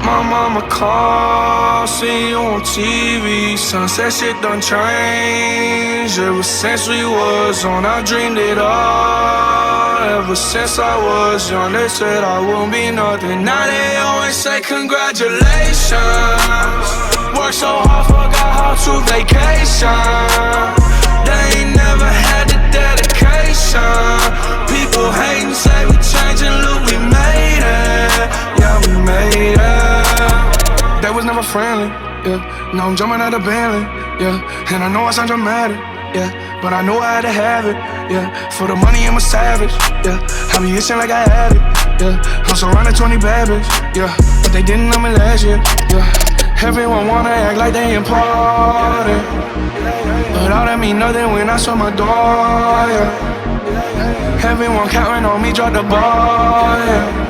My mama called, see you on TV. Sunset shit done changed. Ever since we was on, I dreamed it all. Ever since I was young, they said I wouldn't be nothing. Now they always say congratulations. Worked so hard, forgot how to vacation. They ain't never had the dedication. People hating, say we changing, look, we made it. Yeah, we made it. They was never friendly, yeah. Now I'm jumping out of Bentley, yeah. And I know I sound dramatic, yeah. But I know I had to have it, yeah. For the money, I'm a savage, yeah. I be itching like I had it, yeah. I'm surrounded 20 bad bitches, yeah. But they didn't know me last year, yeah. Everyone wanna act like they important, but all that mean nothing when I saw my door, yeah. Everyone counting on me, drop the ball, yeah.